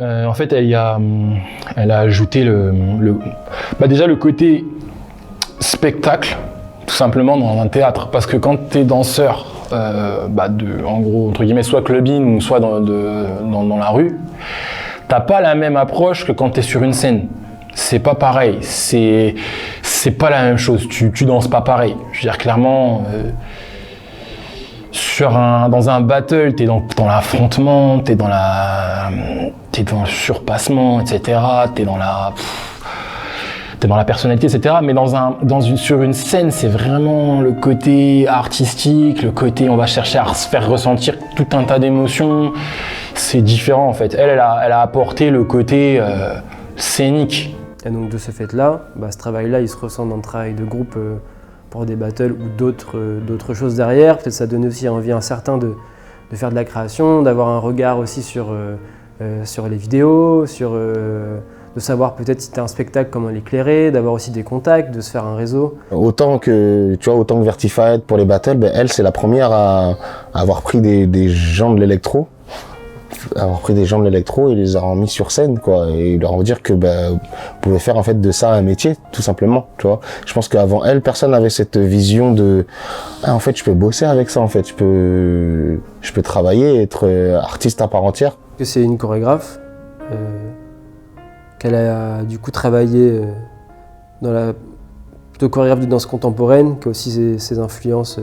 En fait, elle a ajouté déjà le côté spectacle, tout simplement dans un théâtre. Parce que quand tu es danseur, en gros, entre guillemets, soit clubbing ou soit dans la rue, t'as pas la même approche que quand tu es sur une scène. C'est pas pareil, c'est pas la même chose, tu danses pas pareil. Je veux dire, clairement, dans un battle, t'es dans l'affrontement, t'es dans le surpassement, etc. T'es dans la personnalité, etc. Mais sur une scène, c'est vraiment le côté artistique, le côté on va chercher à se faire ressentir tout un tas d'émotions. C'est différent en fait. Elle a apporté le côté scénique. Et donc de ce fait-là, ce travail-là, il se ressent dans le travail de groupe pour des battles ou d'autres choses derrière. Peut-être ça donne aussi envie à un certain de faire de la création, d'avoir un regard aussi sur les vidéos, de savoir peut-être si tu as un spectacle, comment l'éclairer, d'avoir aussi des contacts, de se faire un réseau. Autant que Vertified pour les battles, elle c'est la première à avoir pris des gens de l'électro. Et les avoir mis sur scène, quoi, et leur dire que vous pouvez faire en fait de ça un métier, tout simplement, tu vois. Je pense qu'avant elle, personne n'avait cette vision de en fait je peux bosser avec ça, en fait je peux travailler, être artiste à part entière. C'est une chorégraphe qu'elle a du coup travaillé dans la plutôt chorégraphe de danse contemporaine, qui a aussi ses influences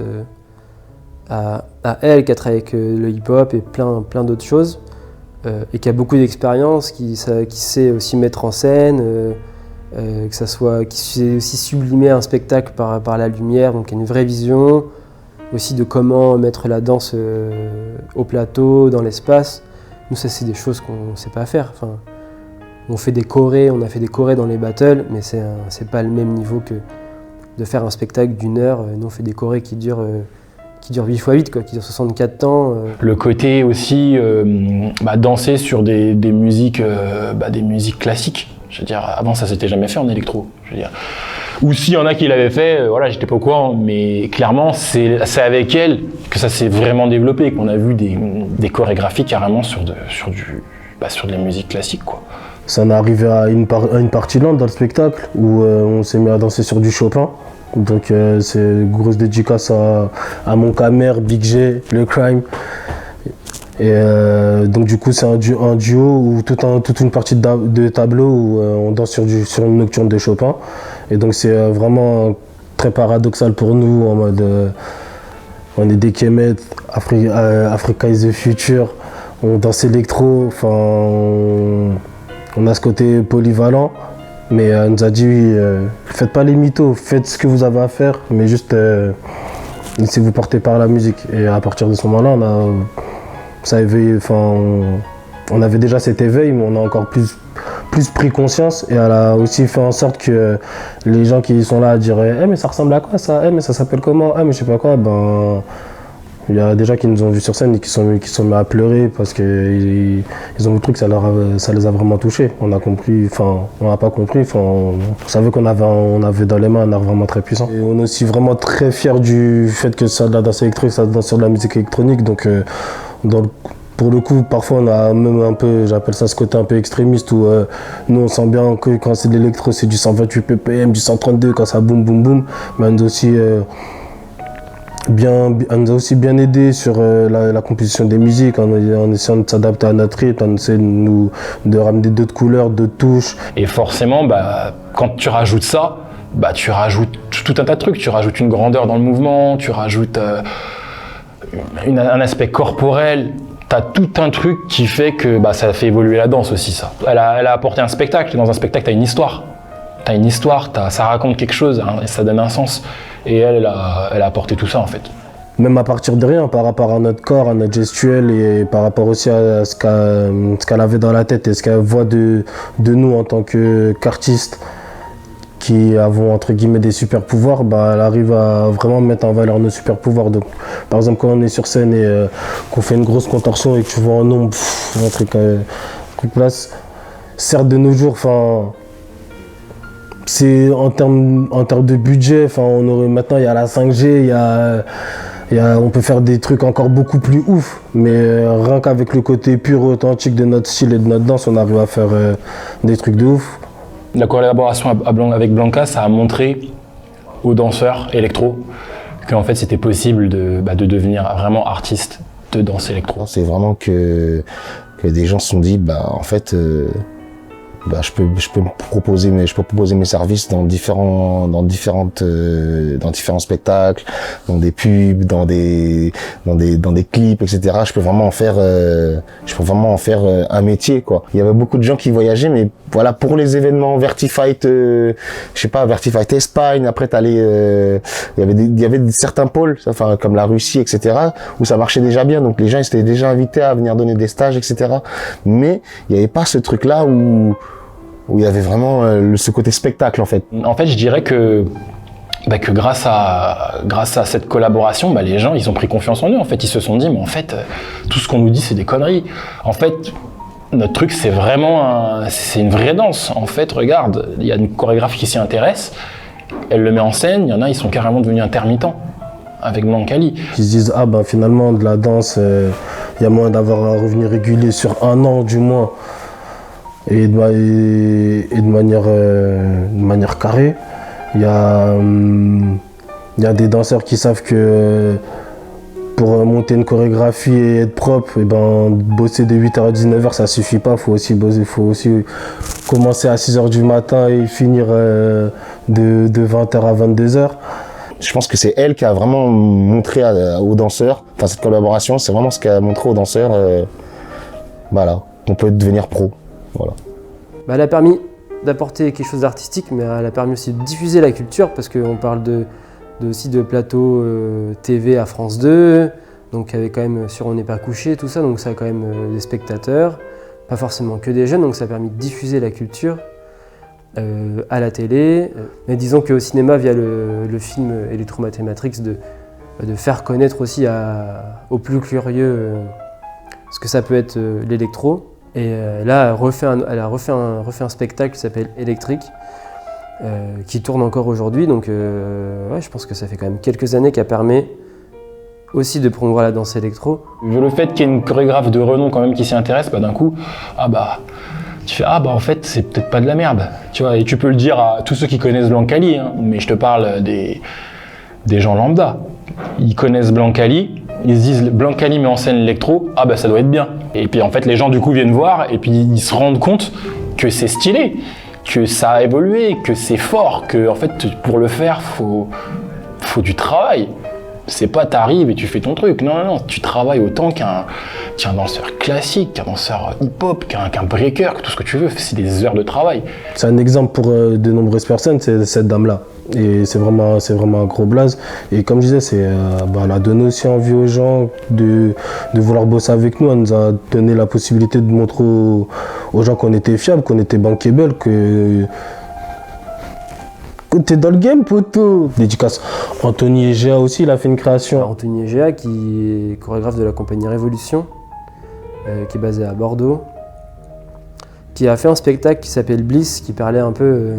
à elle, qui a travaillé avec le hip-hop et plein d'autres choses. Et qui a beaucoup d'expérience, qui sait aussi mettre en scène, qui sait aussi sublimer un spectacle par la lumière, donc il y a une vraie vision aussi de comment mettre la danse au plateau, dans l'espace. Nous, ça c'est des choses qu'on ne sait pas faire. Enfin, on a fait des chorés dans les battles, mais c'est pas le même niveau que de faire un spectacle d'1 heure. Nous on fait des chorés qui durent 8 x 8, quoi, qui dure 64 temps. Le côté aussi danser sur des musiques classiques. Je veux dire, avant ça s'était jamais fait en électro. Je veux dire. Ou s'il y en a qui l'avaient fait, j'étais pas au courant, mais clairement c'est avec elle que ça s'est vraiment développé, qu'on a vu des chorégraphies carrément sur de la musique classique, quoi. Ça en est arrivé à une partie lente dans le spectacle où on s'est mis à danser sur du Chopin. Donc c'est une grosse dédicace à mon Camer, Big G, Le Crime. Et donc du coup c'est un duo où toute une partie de tableau où on danse sur une nocturne de Chopin. Et donc c'est vraiment très paradoxal pour nous, en mode on est des Kemet, Africa is the future, on danse électro, on a ce côté polyvalent. Mais elle nous a dit, faites pas les mythos, faites ce que vous avez à faire, mais juste laissez-vous porter par la musique. Et à partir de ce moment-là, on avait déjà cet éveil, mais on a encore plus pris conscience. Et elle a aussi fait en sorte que les gens qui sont là à dire mais ça ressemble à quoi ça, mais ça s'appelle comment, mais je sais pas quoi, il y a des gens qui nous ont vus sur scène et qui sont mis à pleurer parce qu'ils ont vu le truc, ça les a vraiment touchés. On a compris, on n'a pas compris, on savait qu'on avait dans les mains un art vraiment très puissant. Et on est aussi vraiment très fiers du fait que ça de la danse électronique, ça danse sur de la musique électronique. Donc pour le coup, parfois on a même un peu, j'appelle ça ce côté un peu extrémiste où nous on sent bien que quand c'est de l'électro, c'est du 128 ppm, du 132 quand ça boum boum boum. Mais on a aussi elle nous a aussi bien aidé sur la composition des musiques en essayant de s'adapter à notre rythme, en essayant de ramener d'autres couleurs, d'autres touches. Et forcément, quand tu rajoutes ça, tu rajoutes tout un tas de trucs. Tu rajoutes une grandeur dans le mouvement, tu rajoutes un aspect corporel. T'as tout un truc qui fait que ça fait évoluer la danse aussi, ça. Elle a apporté un spectacle. Dans un spectacle, t'as une histoire. Ça raconte quelque chose, et ça donne un sens. Et elle a apporté tout ça, en fait. Même à partir de rien, par rapport à notre corps, à notre gestuelle et par rapport aussi à ce qu'elle avait dans la tête et ce qu'elle voit de nous en tant qu'artistes qui avons entre guillemets des super pouvoirs, elle arrive à vraiment mettre en valeur nos super pouvoirs. Donc, par exemple, quand on est sur scène et qu'on fait une grosse contorsion et que tu vois en nombre un truc place, certes de nos jours, c'est en termes de budget, maintenant il y a la 5G, il On peut faire des trucs encore beaucoup plus ouf, mais rien qu'avec le côté pur et authentique de notre style et de notre danse, on arrive à faire des trucs de ouf. La collaboration avec Blanca, ça a montré aux danseurs électro qu'en fait c'était possible de devenir vraiment artiste de danse électro. C'est vraiment que des gens se sont dit, en fait, je peux proposer mes services dans différents spectacles, dans des pubs, dans des clips, etc. Je peux vraiment en faire un métier, quoi. Il y avait beaucoup de gens qui voyageaient, mais voilà, pour les événements Vertifight, Vertifight Espagne, après il y avait certains pôles, enfin comme la Russie, etc., où ça marchait déjà bien, donc les gens ils étaient déjà invités à venir donner des stages, etc. Mais il n'y avait pas ce truc-là où il y avait vraiment ce côté spectacle, en fait. En fait, je dirais que grâce à cette collaboration, les gens, ils ont pris confiance en eux. En fait, ils se sont dit, mais en fait, tout ce qu'on nous dit, c'est des conneries. En fait, notre truc, c'est une vraie danse. En fait, regarde, il y a une chorégraphe qui s'y intéresse, elle le met en scène, il y en a, ils sont carrément devenus intermittents avec Blancali. Ils se disent, finalement, de la danse, il y a moyen d'avoir un revenu régulier sur 1 an, du moins. Et de manière carrée. Il y a des danseurs qui savent que pour monter une chorégraphie et être propre, bosser de 8h à 19h ça suffit pas, faut aussi commencer à 6h du matin et finir de 20h à 22h. Je pense que c'est elle qui a vraiment montré aux danseurs, cette collaboration, c'est vraiment ce qu'elle a montré aux danseurs, qu'on peut devenir pro. Voilà. Elle a permis d'apporter quelque chose d'artistique, mais elle a permis aussi de diffuser la culture, parce qu'on parle aussi de plateaux TV à France 2, donc il y avait quand même Sur On n'est pas couché, tout ça, donc ça a quand même des spectateurs, pas forcément que des jeunes, donc ça a permis de diffuser la culture à la télé. Mais disons qu'au cinéma, via le film Electromatrix, de faire connaître aussi aux plus curieux ce que ça peut être l'électro. Et là, elle a refait un spectacle qui s'appelle Électrique, qui tourne encore aujourd'hui. Donc je pense que ça fait quand même quelques années qu'elle permet aussi de promouvoir la danse électro. Le fait qu'il y ait une chorégraphe de renom quand même qui s'y intéresse, d'un coup, tu fais en fait c'est peut-être pas de la merde, tu vois. Et tu peux le dire à tous ceux qui connaissent Blancali, mais je te parle des gens lambda. Ils connaissent Blancali, ils se disent Blancali met en scène l'électro, ça doit être bien. Et puis en fait les gens du coup viennent voir et puis ils se rendent compte que c'est stylé, que ça a évolué, que c'est fort, que en fait pour le faire faut du travail. C'est pas t'arrives et tu fais ton truc, non, tu travailles autant qu'un danseur classique, qu'un danseur hip-hop, qu'un breaker, que tout ce que tu veux, c'est des heures de travail. C'est un exemple pour de nombreuses personnes, c'est cette dame-là. Et c'est vraiment un gros blaze. Et comme je disais, elle a donné aussi envie aux gens de vouloir bosser avec nous. Elle nous a donné la possibilité de montrer aux gens qu'on était fiables, qu'on était bankable, que t'es dans le game, poto. Dédicace Anthony Egea aussi, il a fait une création. Anthony Egea, qui est chorégraphe de la compagnie Révolution, qui est basée à Bordeaux, qui a fait un spectacle qui s'appelle Bliss, qui parlait un peu,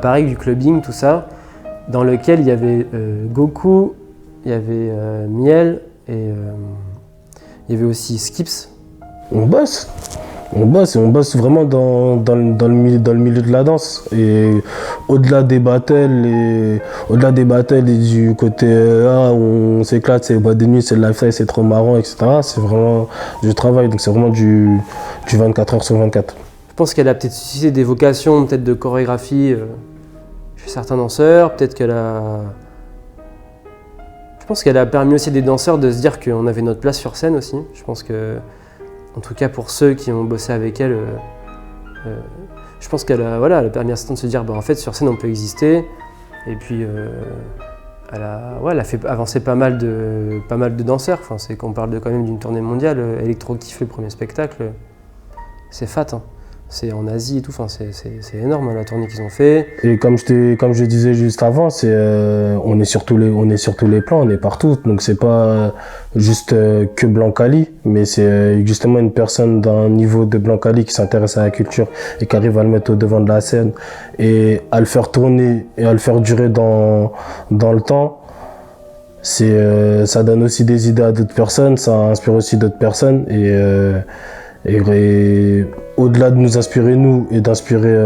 pareil, du clubbing, tout ça, dans lequel il y avait Goku, il y avait Miel, et il y avait aussi Skips. On bosse vraiment dans le milieu de la danse. Et au-delà des battles et du côté on s'éclate, c'est boîte de nuit, c'est le lifestyle, c'est trop marrant, etc. C'est vraiment du travail, donc c'est vraiment du 24h sur 24. Je pense qu'elle a peut-être suscité des vocations peut-être de chorégraphie chez certains danseurs, je pense qu'elle a permis aussi à des danseurs de se dire qu'on avait notre place sur scène aussi. Je pense que, en tout cas pour ceux qui ont bossé avec elle, je pense qu'elle a permis à certains de se dire en fait sur scène on peut exister. Et puis elle a fait avancer pas mal de danseurs. Enfin, c'est qu'on parle quand même d'une tournée mondiale. Electro Kiff, le premier spectacle, c'est fat. C'est en Asie et tout, c'est énorme la tournée qu'ils ont fait. Et comme je disais juste avant, on est sur tous les plans, on est partout. Donc c'est pas juste que Blancali, mais c'est justement une personne d'un niveau de Blancali qui s'intéresse à la culture et qui arrive à le mettre au devant de la scène et à le faire tourner et à le faire durer dans le temps. ça donne aussi des idées à d'autres personnes, ça inspire aussi d'autres personnes. Et au-delà de nous inspirer nous et d'inspirer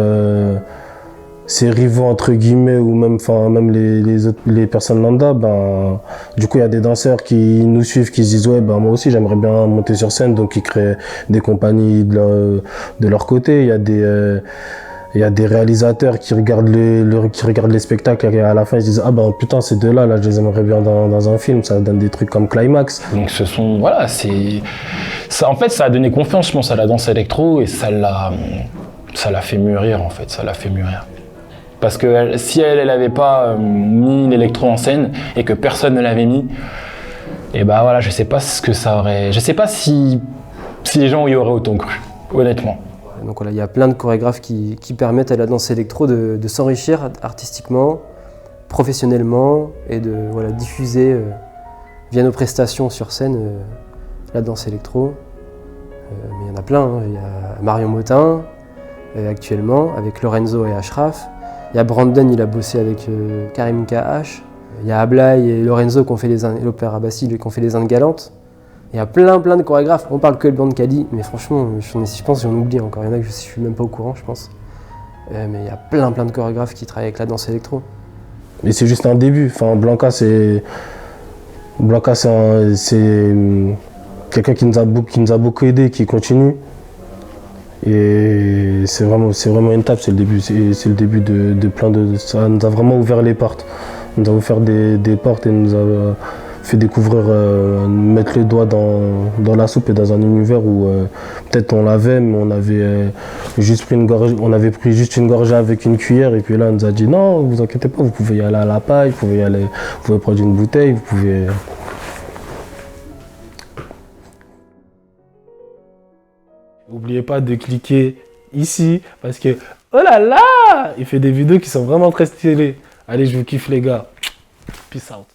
ses rivaux entre guillemets ou même les personnes lambda, du coup il y a des danseurs qui nous suivent, qui se disent ouais moi aussi j'aimerais bien monter sur scène, donc ils créent des compagnies de leur côté. Il y a des réalisateurs qui regardent les spectacles et à la fin ils se disent ah putain ces deux-là là, je les aimerais bien dans un film, ça donne des trucs comme Climax. Donc ça, en fait, ça a donné confiance, je pense, à la danse électro et ça l'a fait mûrir, en fait, ça l'a fait mûrir. Parce que si elle avait pas mis l'électro en scène et que personne ne l'avait mis, et voilà, je sais pas ce que ça aurait, je sais pas si les gens y auraient autant cru, honnêtement. Donc voilà, il y a plein de chorégraphes qui permettent à la danse électro de s'enrichir artistiquement, professionnellement et de diffuser via nos prestations sur scène la danse électro. Mais il y en a plein, hein. Il y a Marion Motin actuellement avec Lorenzo et Ashraf. Il y a Brandon, il a bossé avec Karim KH. Il y a Ablay et Lorenzo qui ont fait l'opéra Bastille, qui ont fait les Indes galantes. Il y a plein de chorégraphes. On parle que de Bancali, mais franchement, je pense que j'en oublie encore. Il y en a que je suis même pas au courant, je pense. Mais il y a plein de chorégraphes qui travaillent avec la danse électro. Mais c'est juste un début. Enfin, Blanca, c'est quelqu'un qui nous a beaucoup aidé, qui continue. Et c'est vraiment une étape, c'est le début de plein de... Ça nous a vraiment ouvert les portes. Nous a ouvert des portes et nous a fait découvrir, mettre le doigt dans la soupe et dans un univers où peut-être on l'avait, mais on avait pris juste une gorgée avec une cuillère et puis là on nous a dit non, vous inquiétez pas, vous pouvez y aller à la paille, vous pouvez prendre une bouteille, vous pouvez... N'oubliez pas de cliquer ici parce que oh là là, il fait des vidéos qui sont vraiment très stylées. Allez, je vous kiffe les gars. Peace out.